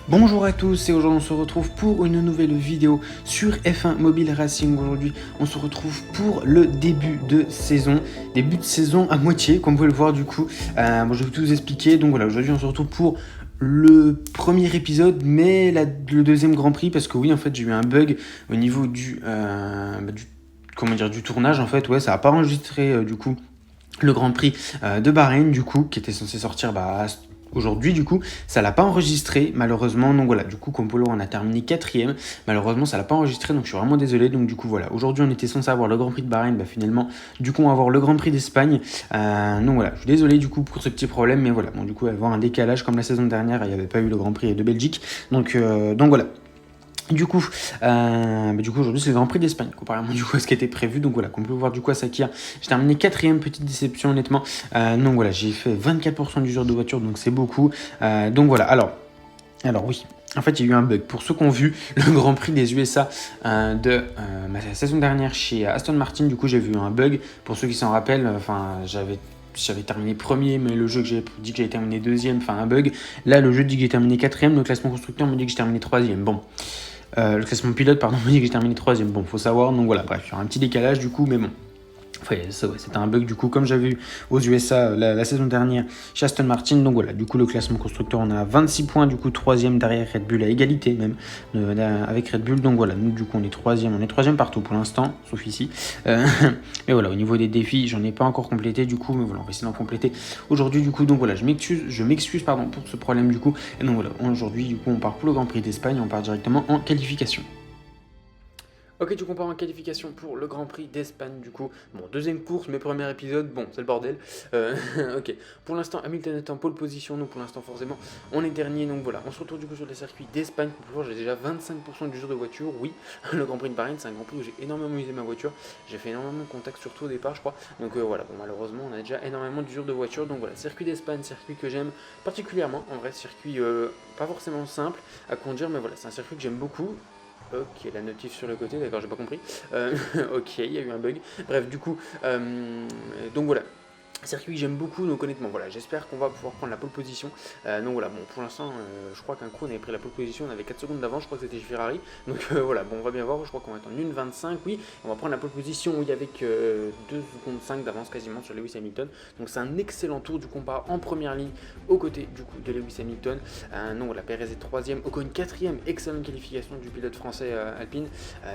Bonjour à tous et aujourd'hui on se retrouve pour une nouvelle vidéo sur F1 Mobile Racing. Aujourd'hui on se retrouve pour le début de saison à moitié comme vous pouvez le voir du coup. Je vais tout vous expliquer. Donc voilà, aujourd'hui on se retrouve pour le premier épisode mais le deuxième Grand Prix parce que oui en fait j'ai eu un bug au niveau du tournage en fait. Ouais, ça n'a pas enregistré du coup le Grand Prix de Bahreïn du coup qui était censé sortir aujourd'hui du coup, ça l'a pas enregistré malheureusement, donc voilà, du coup comme Polo on a terminé 4ème, malheureusement ça l'a pas enregistré donc je suis vraiment désolé, donc du coup voilà, aujourd'hui on était censé avoir le Grand Prix de Bahreïn, finalement du coup on va avoir le Grand Prix d'Espagne, donc voilà, je suis désolé du coup pour ce petit problème, mais voilà, bon du coup il va y avoir un décalage comme la saison dernière, il n'y avait pas eu le Grand Prix de Belgique, donc voilà. Du coup aujourd'hui c'est le Grand Prix d'Espagne comparément du coup à ce qui était prévu, donc voilà, comme on peut voir du coup à Sakhir j'ai terminé 4ème, petite déception honnêtement, donc voilà, j'ai fait 24% du jour de voiture, donc c'est beaucoup, donc voilà, alors oui, en fait il y a eu un bug pour ceux qui ont vu le Grand Prix des USA de la saison dernière chez Aston Martin. Du coup j'ai vu un bug, pour ceux qui s'en rappellent, j'avais terminé premier, mais le jeu que j'ai dit que j'avais terminé deuxième, un bug. Là le jeu dit que j'ai terminé 4ème, le classement constructeur me dit que j'ai terminé 3ème. Bon, le classement pilote me dit que j'ai terminé 3ème. Bon, faut savoir, donc voilà, bref, il y aura un petit décalage du coup, mais bon. C'était un bug du coup comme j'avais eu aux USA la saison dernière chez Aston Martin, donc voilà, du coup le classement constructeur on a 26 points, du coup 3ème derrière Red Bull à égalité même avec Red Bull, donc voilà, nous du coup on est 3ème partout pour l'instant, sauf ici, mais voilà, au niveau des défis j'en ai pas encore complété du coup, mais voilà, on va essayer d'en compléter aujourd'hui du coup, donc voilà, je m'excuse pour ce problème du coup, et donc voilà, aujourd'hui du coup on part pour le Grand Prix d'Espagne, on part directement en qualification. Ok, du coup on part en qualification pour le Grand Prix d'Espagne du coup. Bon, deuxième course, mais premier épisode, bon, c'est le bordel. Ok, pour l'instant Hamilton est en pole position, donc pour l'instant forcément on est dernier, donc voilà. On se retrouve du coup sur les circuits d'Espagne. Pour voir, j'ai déjà 25% du jour de voiture, oui. Le Grand Prix de Bahreïn, c'est un Grand Prix où j'ai énormément usé ma voiture. J'ai fait énormément de contacts, surtout au départ, je crois. Donc voilà, bon, malheureusement on a déjà énormément d'usure de voiture. Donc voilà, circuit d'Espagne, circuit que j'aime particulièrement. En vrai, circuit pas forcément simple à conduire, mais voilà, c'est un circuit que j'aime beaucoup. Ok, la notif sur le côté, d'accord, j'ai pas compris. Ok, il y a eu un bug. Bref, du coup, donc voilà. Circuit que j'aime beaucoup, donc honnêtement, voilà, j'espère qu'on va pouvoir prendre la pole position. Donc voilà, bon, pour l'instant, je crois qu'un coup on avait pris la pole position, on avait 4 secondes d'avance, je crois que c'était chez Ferrari. Donc voilà, bon, on va bien voir, je crois qu'on va être en 1,25, oui. On va prendre la pole position, oui, avec 2 secondes 5 d'avance quasiment sur Lewis Hamilton. Donc c'est un excellent tour, du coup, on part en première ligne aux côtés du coup de Lewis Hamilton. Donc voilà, Perez est 3ème, Ocon 4ème, excellente qualification du pilote français Alpine.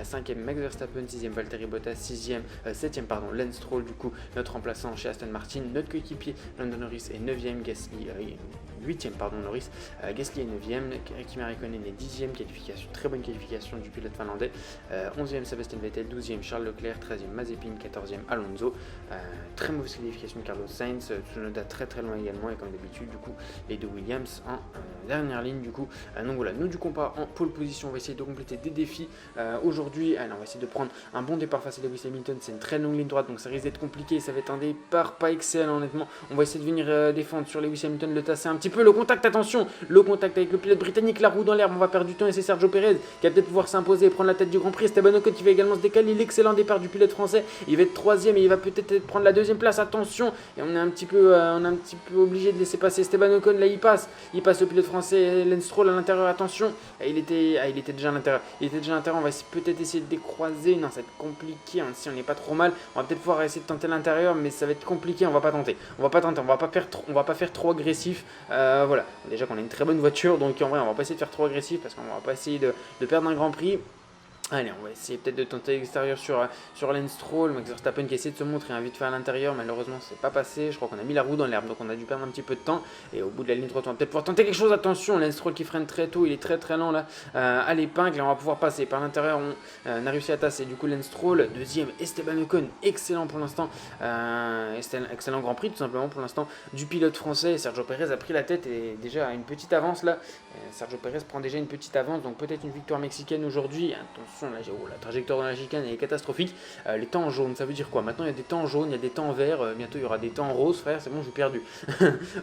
5ème, Max Verstappen, 6ème, Valtteri Bottas, 7ème, Lance Stroll, du coup, notre remplaçant chez Aston Martin. Notre coéquipier Lando Norris est 9ème, Gasly 8ème, Norris, Gasly est 9ème, Kimi Raikkonen est 10ème, très bonne qualification du pilote finlandais, 11ème Sébastien Vettel, 12ème Charles Leclerc, 13ème Mazepin, 14ème Alonso, très mauvaise qualification de Carlos Sainz, Tsunoda très très loin également, et comme d'habitude du coup les deux Williams en dernière ligne du coup. Donc voilà, nous du coup on part en pole position, on va essayer de compléter des défis aujourd'hui. On va essayer de prendre un bon départ face à Lewis Hamilton, c'est une très longue ligne droite donc ça risque d'être compliqué, ça va être un départ pas excellent honnêtement. On va essayer de venir défendre sur Lewis Hamilton, le tasser un petit peu, le contact, attention, le contact avec le pilote britannique, la roue dans l'herbe, on va perdre du temps et c'est Sergio Perez qui va peut-être pouvoir s'imposer et prendre la tête du Grand Prix. Esteban Ocon qui va également se décaler, l'excellent départ du pilote français, il va être 3ème et il va peut-être prendre la 2ème place, attention, et on est un petit peu obligé de laisser passer Esteban Ocon, là il passe le pilote français Lance Stroll à l'intérieur, attention, et il était déjà à l'intérieur, on va peut-être essayer de décroiser, non ça va être compliqué, hein, si on n'est pas trop mal, on va peut-être pouvoir essayer de tenter l'intérieur, mais ça va être compliqué, on va pas faire trop agressif, voilà, déjà qu'on a une très bonne voiture, donc en vrai on va pas essayer de faire trop agressif, parce qu'on va pas essayer de perdre un Grand Prix. Allez, on va essayer peut-être de tenter l'extérieur sur Lance Stroll. Max Verstappen qui essaie de se montrer vite fait à l'intérieur, malheureusement c'est pas passé. Je crois qu'on a mis la roue dans l'herbe, donc on a dû perdre un petit peu de temps. Et au bout de la ligne droite, on va peut-être pouvoir tenter quelque chose. Attention, Lance Stroll qui freine très tôt, il est très très lent là à l'épingle. Et on va pouvoir passer par l'intérieur. On a réussi à tasser du coup Lance Stroll. 2ème, Esteban Ocon, excellent pour l'instant. Excellent Grand Prix tout simplement pour l'instant du pilote français. Sergio Perez a pris la tête et déjà a une petite avance là. Sergio Perez prend déjà une petite avance, donc peut-être une victoire mexicaine aujourd'hui. Attention. attention, la trajectoire de la chicane est catastrophique. Les temps en jaune, ça veut dire quoi? Maintenant il y a des temps en jaune, il y a des temps en vert, bientôt il y aura des temps en rose, frère, c'est bon, j'ai perdu.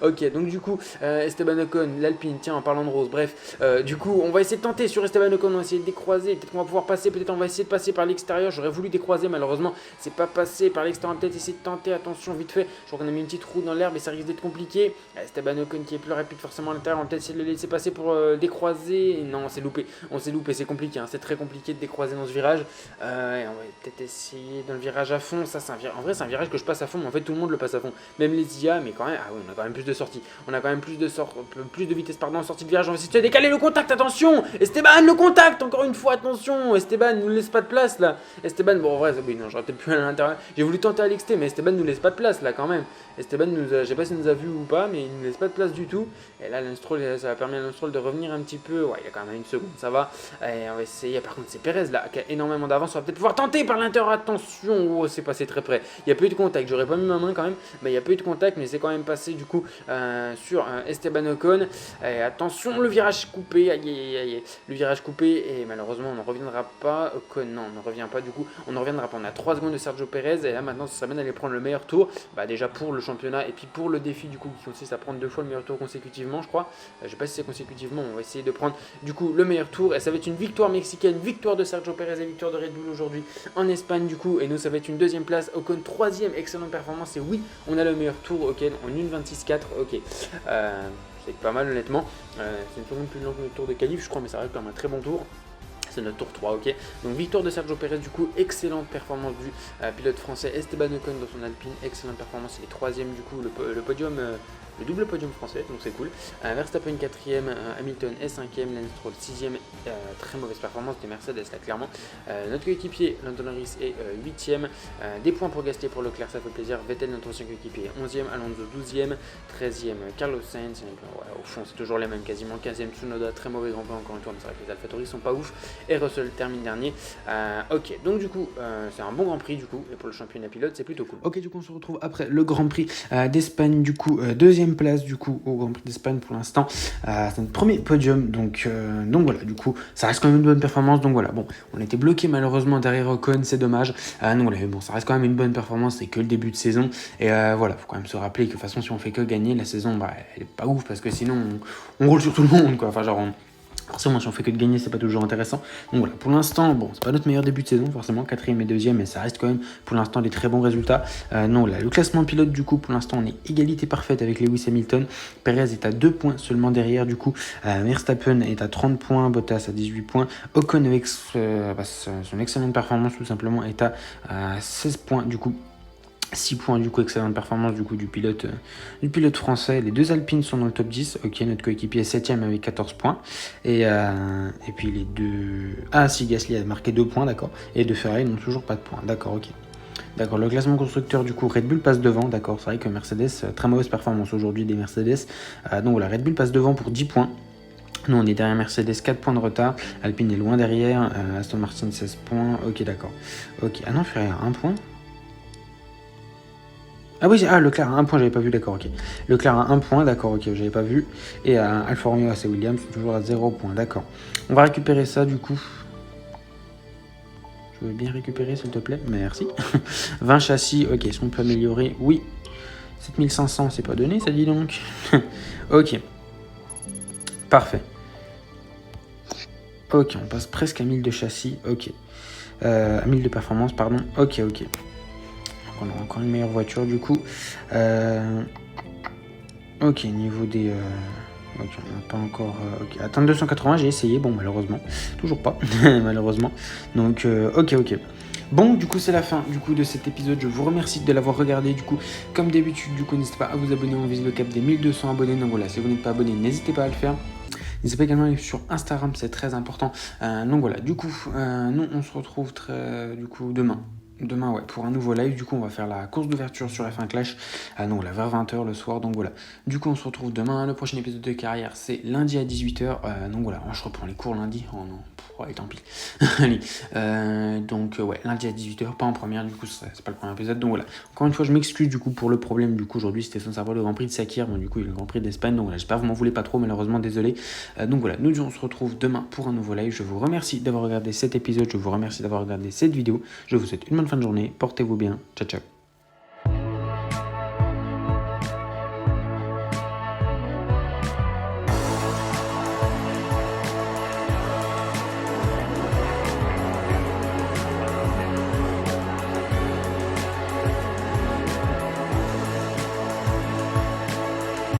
Ok, donc du coup, Esteban Ocon, l'Alpine, tiens, en parlant de rose, bref, du coup, on va essayer de tenter sur Esteban Ocon, on va essayer de décroiser, peut-être qu'on va pouvoir passer, peut-être on va essayer de passer par l'extérieur, j'aurais voulu décroiser, malheureusement, c'est pas passé par l'extérieur, peut-être essayer de tenter, attention, vite fait, je crois qu'on a mis une petite roue dans l'herbe et ça risque d'être compliqué. Esteban Ocon qui est plus rapide forcément à l'intérieur, on va peut-être essayer de le laisser passer pour décroiser, non, on s'est loupé, c'est compliqué, hein. C'est très compliqué de décroiser dans ce virage, et on va peut-être essayer dans le virage à fond, ça c'est un virage, en vrai c'est un virage que je passe à fond, mais en fait tout le monde le passe à fond, même les IA, mais quand même, ah oui, on a quand même plus de sorties, on a quand même plus de vitesse, pardon, en sortie de virage, on va essayer de décaler le contact, attention, Esteban, le contact, encore une fois, attention, Esteban, nous laisse pas de place là, Esteban, bon en vrai, oui, non, j'aurais peut-être pu aller à l'intérieur, j'ai voulu tenter à l'exté, mais Esteban nous laisse pas de place là quand même, Esteban je sais pas s'il nous a vu ou pas, mais il nous laisse pas de place du tout, et là Lance Stroll, ça va permettre à Lance Stroll de revenir un petit peu, ouais, il y a quand même une seconde, ça va, et on va essayer, par contre c'est Perez là, qui a énormément d'avance, on va peut-être pouvoir tenter par l'intérieur, attention, oh, c'est passé très près, il n'y a pas eu de contact, j'aurais pas mis ma main quand même, mais il n'y a pas eu de contact, mais c'est quand même passé du coup sur Esteban Ocon, et attention, le virage coupé, aïe, le virage coupé, et malheureusement on ne reviendra pas, Ocon, non, on ne revient pas du coup, on ne reviendra pas, on a 3 secondes de Sergio Perez, et là maintenant ça serait bien d'aller prendre le meilleur tour, bah déjà pour le championnat, et puis pour le défi du coup, qui consiste à prendre 2 fois le meilleur tour consécutivement, je crois, je sais pas si c'est consécutivement, on va essayer de prendre du coup le meilleur tour, et ça va être une victoire mexicaine, victoire de Sergio Perez et victoire de Red Bull aujourd'hui en Espagne du coup, et nous ça va être une deuxième place, Ocon 3ème, excellente performance, et oui, on a le meilleur tour, ok, en 1.26.4, ok, c'est pas mal honnêtement, c'est une seconde plus longue que le tour de qualif je crois, mais ça reste quand même un très bon tour. C'est notre tour 3, ok. Donc victoire de Sergio Perez, du coup, excellente performance du pilote français Esteban Ocon dans son Alpine, excellente performance, il est 3ème du coup, le podium, le double podium français, donc c'est cool. Verstappen 4ème, Hamilton est 5ème, Lance Stroll 6ème, très mauvaise performance des Mercedes là clairement. Notre coéquipier, Lando Norris est 8ème, des points pour Gasly, pour Leclerc, ça fait plaisir. Vettel, notre ancien coéquipier, 11ème, Alonso 12ème, 13ème, Carlos Sainz, ouais, au fond c'est toujours les mêmes quasiment, 15ème Tsunoda, très mauvais grand point encore une fois, mais c'est vrai que les AlphaTauri sont pas ouf. Et Russell termine dernier. Ok, donc du coup, c'est un bon Grand Prix du coup, et pour le championnat pilote, c'est plutôt cool. Ok, du coup, on se retrouve après le Grand Prix d'Espagne, du coup, deuxième place du coup au Grand Prix d'Espagne pour l'instant. C'est notre premier podium, donc voilà, du coup, ça reste quand même une bonne performance. Donc voilà, bon, on a été bloqué malheureusement derrière Ocon, c'est dommage. Donc voilà, mais bon, ça reste quand même une bonne performance, c'est que le début de saison. Et voilà, faut quand même se rappeler que de toute façon, si on fait que gagner, la saison, bah, elle est pas ouf parce que sinon, on roule sur tout le monde, quoi. Enfin, genre, forcément, si on fait que de gagner, c'est pas toujours intéressant. Donc voilà, pour l'instant, bon, c'est pas notre meilleur début de saison, forcément, 4ème et 2ème, mais ça reste quand même pour l'instant des très bons résultats. Non, là, le classement pilote, du coup, pour l'instant, on est égalité parfaite avec Lewis Hamilton. Perez est à 2 points seulement derrière, du coup. Verstappen est à 30 points, Bottas à 18 points. Ocon, avec son excellente performance, tout simplement, est à 16 points, du coup. 6 points du coup, excellente performance du coup du pilote français. Les deux Alpines sont dans le top 10. Ok, notre coéquipier est 7ème avec 14 points. Et puis les deux... Ah si, Gasly a marqué 2 points, d'accord. Et de Ferrari n'ont toujours pas de points, d'accord, ok. D'accord, le classement constructeur du coup, Red Bull passe devant, d'accord. C'est vrai que Mercedes, très mauvaise performance aujourd'hui des Mercedes. Donc voilà, Red Bull passe devant pour 10 points. Nous on est derrière Mercedes, 4 points de retard. Alpine est loin derrière. Aston Martin 16 points. Ok, d'accord. Ok, ah non, Ferrari a 1 point. Ah oui, Leclerc a 1 point, j'avais pas vu, d'accord, ok. Leclerc a 1 point, d'accord, ok, j'avais pas vu. Et Alfa Romeo, c'est Williams, toujours à 0 point, d'accord. On va récupérer ça, du coup. Je veux bien récupérer, s'il te plaît, merci. 20 châssis, ok, est-ce qu'on peut améliorer? Oui. 7500, c'est pas donné, ça dit donc. Ok. Parfait. Ok, on passe presque à 1000 de châssis, ok. À 1000 de performance, pardon, ok. On a encore une meilleure voiture du coup. Ok, niveau des... Ok, on n'a pas encore... ok, atteindre 280, j'ai essayé, bon malheureusement. Toujours pas, malheureusement. Donc, ok. Bon, du coup, c'est la fin du coup de cet épisode. Je vous remercie de l'avoir regardé. Du coup, comme d'habitude, du coup, n'hésitez pas à vous abonner. On vise le cap des 1200 abonnés. Donc voilà, si vous n'êtes pas abonné, n'hésitez pas à le faire. N'hésitez pas également à aller sur Instagram, c'est très important. Donc voilà, du coup, nous, on se retrouve du coup demain. demain, ouais, pour un nouveau live. Du coup, on va faire la course d'ouverture sur F1 Clash. Ah non, vers 20h le soir. Donc voilà. Du coup, on se retrouve demain. Le prochain épisode de carrière, c'est lundi à 18h. Donc voilà, je reprends les cours lundi. Oh non, ouais, tant pis. Allez. Donc ouais, lundi à 18h, pas en première. Du coup, c'est pas le premier épisode. Donc voilà. Encore une fois, je m'excuse du coup pour le problème. Du coup, aujourd'hui, c'était censé avoir le Grand Prix de Sakir. Bon, du coup, il y a le Grand Prix d'Espagne. Donc voilà, j'espère que vous m'en voulez pas trop. Malheureusement, désolé. Donc voilà, nous on se retrouve demain pour un nouveau live. Je vous remercie d'avoir regardé cet épisode. Je vous remercie d'avoir regardé cette vidéo. Je vous souhaite une bonne fin de journée. Portez-vous bien. Ciao, ciao.